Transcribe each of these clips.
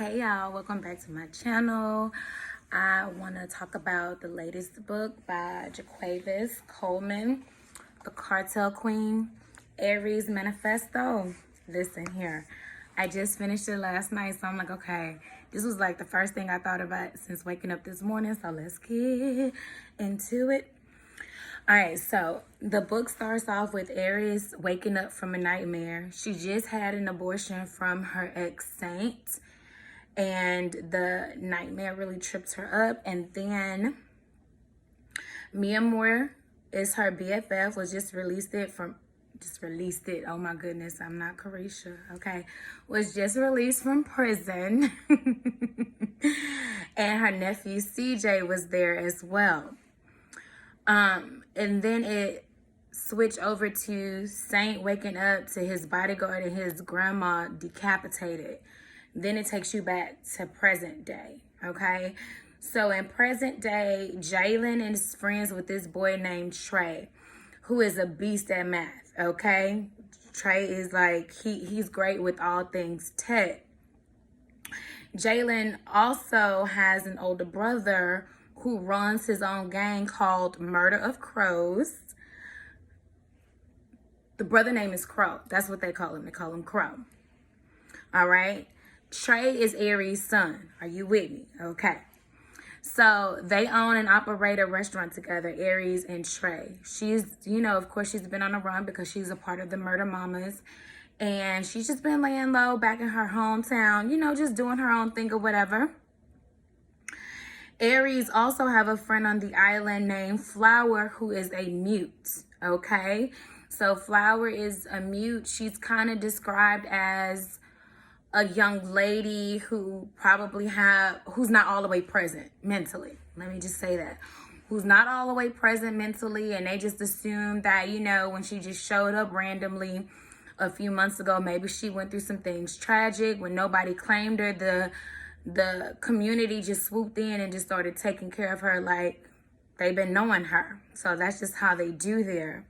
Hey y'all, welcome back to my channel. I want to talk about the latest book by JaQuavis, Coleman, the Cartel Queen, Aries Manifesto. Listen here, I just finished it last night, so I'm like, okay, this was like the first thing I thought about since waking up this morning, so let's get into it. All right, so the book starts off with Aries waking up from a nightmare. She just had an abortion from her ex-saint, and the nightmare really trips her up. And then Mia Moore is her BFF, just released it. Oh my goodness, I'm not Carisha, okay? Was just released from prison. And her nephew CJ was there as well. And then it switched over to Saint waking up to his bodyguard and his grandma decapitated. Then it takes you back to present day, okay? So in present day, Jalen is friends with this boy named Trey, who is a beast at math, okay? Trey is like, he's great with all things tech. Jalen also has an older brother who runs his own gang called Murder of Crows. The brother name is Crow. That's what they call him. They call him Crow. All right. Trey is Aries' son. Are you with me? Okay. So they own and operate a restaurant together, Aries and Trey. She's, of course, she's been on the run because she's a part of the Murder Mamas. And she's just been laying low back in her hometown, just doing her own thing or whatever. Aries also have a friend on the island named Flower, who is a mute, okay? So Flower is a mute. She's kind of described as a young lady who who's not all the way present mentally. Let me just say that. Who's not all the way present mentally, and they just assume that, when she just showed up randomly a few months ago, maybe she went through some things tragic. When nobody claimed her, the community just swooped in and just started taking care of her like they've been knowing her. So that's just how they do there.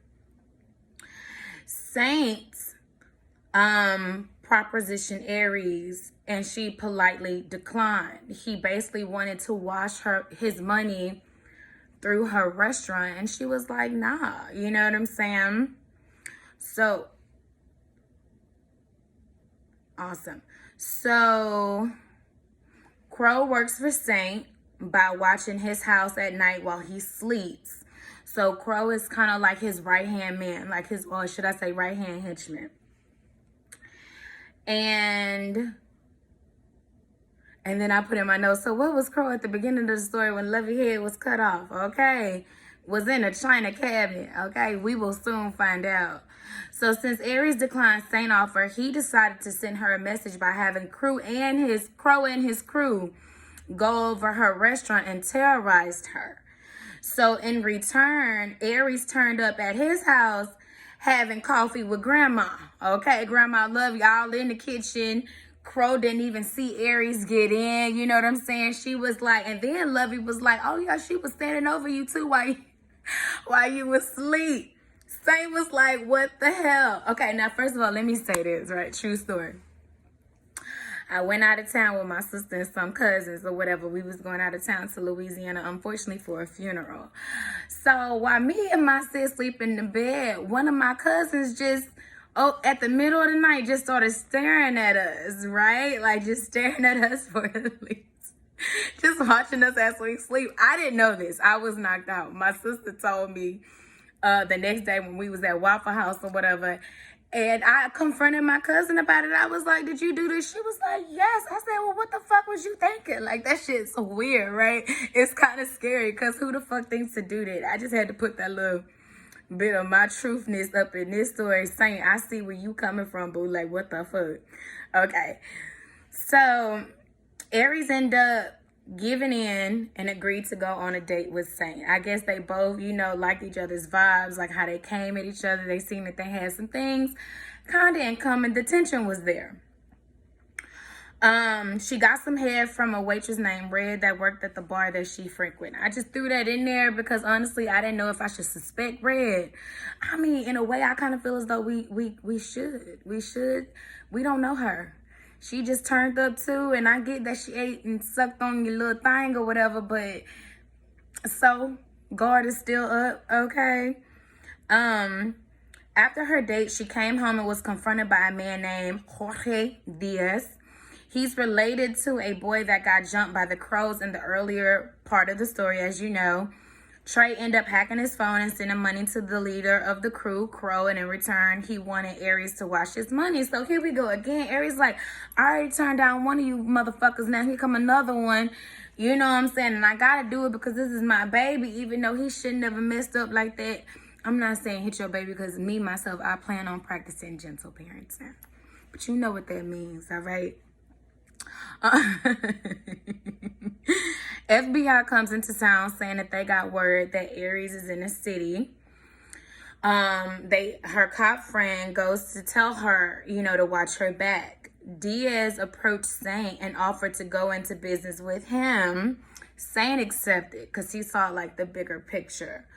Saint propositioned Aries, and she politely declined. He basically wanted to wash his money through her restaurant, and she was like, nah, you know what I'm saying? So awesome. So Crow works for Saint by watching his house at night while he sleeps. So Crow is kind of like his right-hand man, like his, or should I say right-hand henchman. And then I put in my notes, so what was Crow at the beginning of the story when Lovey head was cut off? Okay. Was in a china cabinet. Okay. We will soon find out. So since Aries declined Saint offer, he decided to send her a message by having Crow and his crew go over her restaurant and terrorized her. So in return, Aries turned up at his house having coffee with Grandma. Okay, Grandma love y'all in the kitchen. Crow didn't even see Aries get in. You know what I'm saying? She was like, and then Lovey was like, oh yeah, she was standing over you too while you was asleep. Saint was like, what the hell? Okay, now first of all, let me say this, right? True story. I went out of town with my sister and some cousins or whatever. We was going out of town to Louisiana, unfortunately, for a funeral. So while me and my sis sleep in the bed, one of my cousins just, at the middle of the night, just started staring at us, right? Like just staring at us for at least, just watching us as we sleep. I didn't know this. I was knocked out. My sister told me the next day when we was at Waffle House or whatever, and I confronted my cousin about it. I was like, did you do this? She was like, yes. I said, well, what the fuck was you thinking? Like, that shit's so weird, right? It's kind of scary because who the fuck thinks to do that? I just had to put that little bit of my truthness up in this story saying, I see where you coming from, boo. Like, what the fuck? Okay. So, Aries ended up giving in and agreed to go on a date with Saint. I guess they both, liked each other's vibes, like how they came at each other. They seemed that they had some things kind of in common. The tension was there. She got some head from a waitress named Red that worked at the bar that she frequented. I just threw that in there because honestly, I didn't know if I should suspect Red. I mean, in a way, I kind of feel as though we should. We don't know her. she just turned up too. And I get that she ate and sucked on your little thing or whatever, but so guard is still up, okay? After her date, she came home and was confronted by a man named Jorge Diaz. He's related to a boy that got jumped by the crows in the earlier part of the story, as you know. Trey ended up hacking his phone and sending money to the leader of the crew, Crow, and in return, he wanted Aries to wash his money. So here we go again. Aries like, I already turned down one of you motherfuckers. Now here come another one. You know what I'm saying? And I gotta do it because this is my baby, even though he shouldn't have messed up like that. I'm not saying hit your baby because me, myself, I plan on practicing gentle parenting. But you know what that means, all right? FBI comes into town saying that they got word that Aries is in the city. Her cop friend goes to tell her, to watch her back. Diaz approached Saint and offered to go into business with him. Saint accepted because he saw like the bigger picture.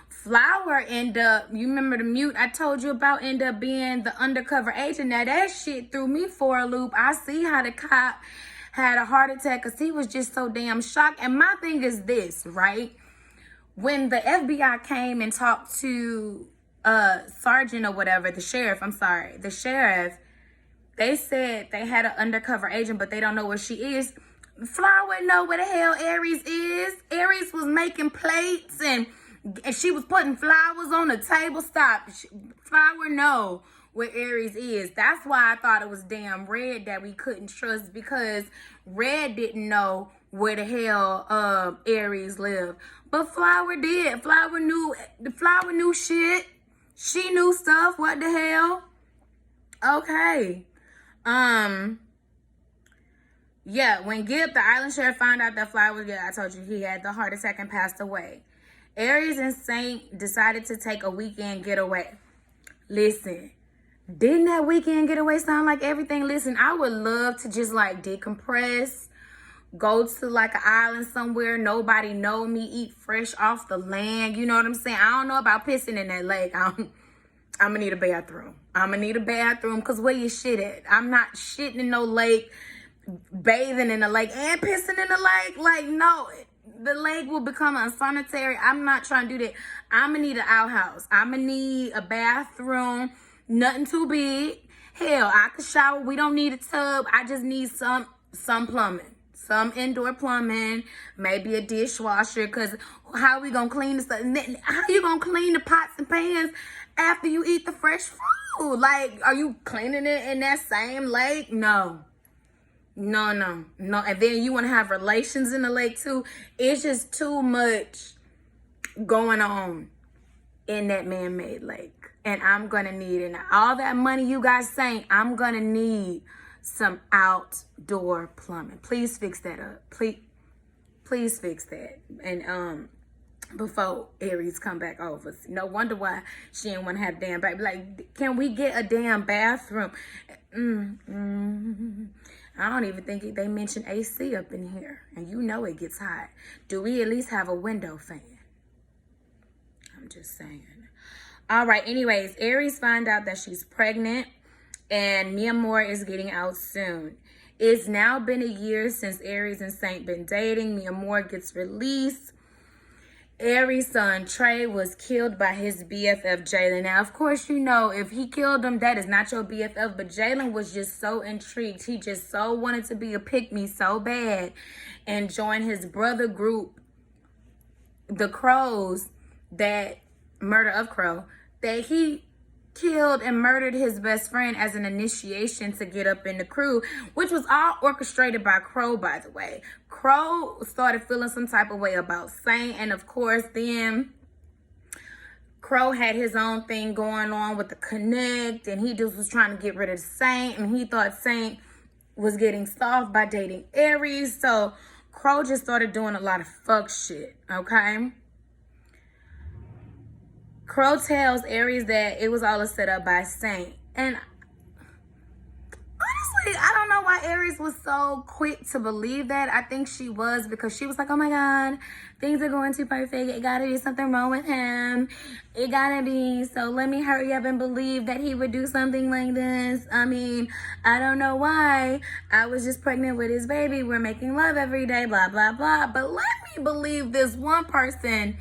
Flower end up, you remember the mute I told you about, end up being the undercover agent. Now that shit threw me for a loop. I see how the cop had a heart attack because he was just so damn shocked. And my thing is this, right? When the FBI came and talked to sergeant or whatever, the sheriff, they said they had an undercover agent, but they don't know where she is. Flower wouldn't know where the hell Aries is. Aries was making plates and she was putting flowers on the table. Stop. Flower know where Aries is. That's why I thought it was damn Red that we couldn't trust, because Red didn't know where the hell Aries lived. But Flower did. Flower knew shit. She knew stuff. What the hell? Okay. Yeah, when Gibb, the island sheriff, found out that Flower, I told you he had the heart attack and passed away. Aries and Saint decided to take a weekend getaway. Listen, didn't that weekend getaway sound like everything? Listen, I would love to just like decompress, go to like an island somewhere, nobody know me, eat fresh off the land. You know what I'm saying? I don't know about pissing in that lake. I'm gonna need a bathroom. Because where you shit at? I'm not shitting in no lake, bathing in the lake, and pissing in the lake. Like, no. The lake will become unsanitary. I'm not trying to do that. I'm going to need an outhouse. I'm going to need a bathroom. Nothing too big. Hell, I could shower. We don't need a tub. I just need some plumbing. Some indoor plumbing. Maybe a dishwasher. Because how are we going to clean this? How are you going to clean the pots and pans after you eat the fresh food? Like, are you cleaning it in that same lake? No. No. And then you want to have relations in the lake too. It's just too much going on in that man-made lake. And I'm going to need, and all that money you guys saying, I'm going to need some outdoor plumbing. Please fix that up. Please fix that. And before Aries come back over. No wonder why she didn't want to have a damn baby. Like, can we get a damn bathroom? I don't even think they mentioned AC up in here. And you know it gets hot. Do we at least have a window fan? I'm just saying. All right. Anyways, Aries find out that she's pregnant. And Mia Moore is getting out soon. It's now been a year since Aries and Saint been dating. Mia Moore gets released. Aries' son Trey was killed by his BFF Jalen. Now, of course, you know, if he killed him, that is not your BFF. But Jalen was just so intrigued. He just so wanted to be a pick-me so bad and join his brother group, the Crows, that Murder of Crow, that he killed and murdered his best friend as an initiation to get up in the crew, which was all orchestrated by Crow, by the way. Crow started feeling some type of way about Saint, and of course then Crow had his own thing going on with the Connect, and he just was trying to get rid of Saint, and he thought Saint was getting soft by dating Aries. So Crow just started doing a lot of fuck shit, okay? Crow tells Aries that it was all a setup by Saint. And honestly, I don't know know why Aries was so quick to believe that. I think she was because she was like, oh my God, things are going too perfect. It gotta be something wrong with him. It gotta be. So let me hurry up and believe that he would do something like this. I mean, I don't know why. I was just pregnant with his baby. We're making love every day, blah, blah, blah. But let me believe this one person,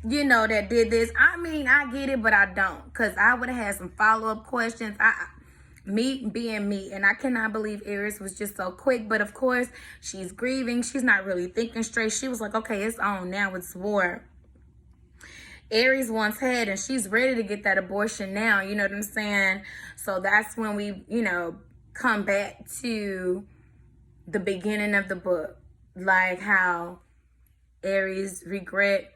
you know, that did this. I mean, I get it, but I don't. Because I would have had some follow-up questions. Me being me, and I cannot believe Aries was just so quick. But of course, she's grieving. She's not really thinking straight. She was like, okay, it's on now. It's war. Aries wants head, and she's ready to get that abortion now. You know what I'm saying? So that's when we, you know, come back to the beginning of the book. Like how Aries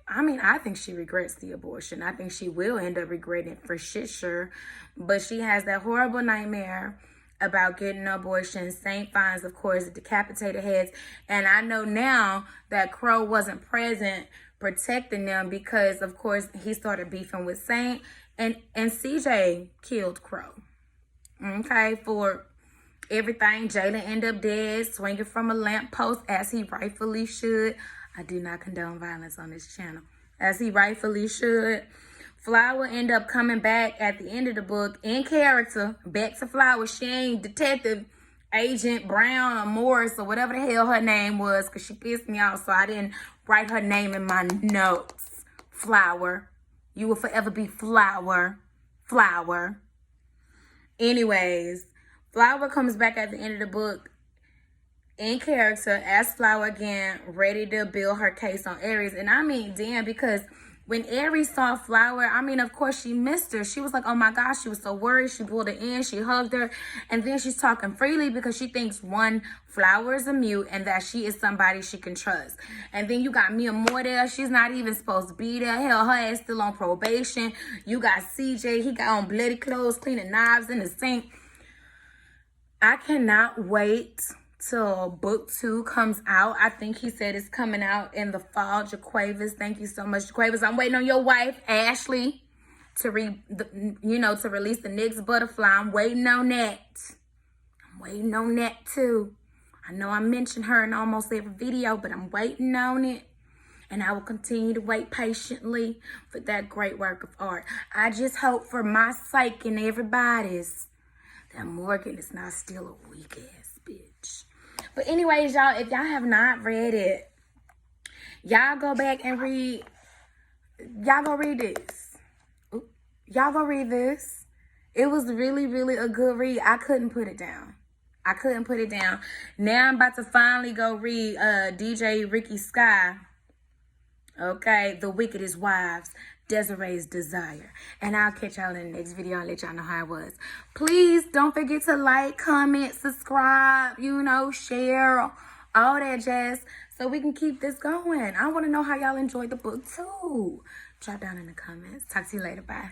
I think she regrets the abortion. I think she will end up regretting it for shit sure. But she has that horrible nightmare about getting an abortion. Saint finds, of course, decapitated heads. And I know now that Crow wasn't present protecting them because, of course, he started beefing with Saint. And CJ killed Crow. Okay, for everything. Jalen ended up dead, swinging from a lamppost, as he rightfully should. I do not condone violence on this channel. As he rightfully should. Flower ended up coming back at the end of the book in character. Back to Flower. She ain't Detective Agent Brown or Morris or whatever the hell her name was, because she pissed me off, so I didn't write her name in my notes. Flower. You will forever be Flower. Flower. Anyways, Flower comes back at the end of the book in character as Flower again, ready to build her case on Aries. And I mean, damn, because when Aries saw Flower, I mean, of course, she missed her. She was like, oh my gosh, she was so worried. She pulled her in, she hugged her, and then she's talking freely because she thinks, one, Flower is a mute and that she is somebody she can trust. And then you got Mia Moore there. She's not even supposed to be there. Hell, her ass still on probation. You got CJ. He got on bloody clothes, cleaning knives in the sink. I cannot wait till book 2 comes out. I think he said it's coming out in the fall. JaQuavis, thank you so much, JaQuavis. I'm waiting on your wife, Ashley, to release the next Butterfly. I'm waiting on that. I'm waiting on that too. I know I mention her in almost every video, but I'm waiting on it. And I will continue to wait patiently for that great work of art. I just hope for my sake and everybody's that Morgan is not still a weak ass bitch. But anyways, y'all, if y'all have not read it, y'all go back and read. Y'all go read this. Y'all go read this. It was really, really a good read. I couldn't put it down. I couldn't put it down. Now I'm about to finally go read DJ Ricky Sky. Okay, The Wickedest Wives, Desiree's Desire. And I'll catch y'all in the next video and let y'all know how it was. Please don't forget to like, comment, subscribe, you know, share, all that jazz, so we can keep this going. I want to know how y'all enjoyed the book too. Drop down in the comments. Talk to you later. Bye.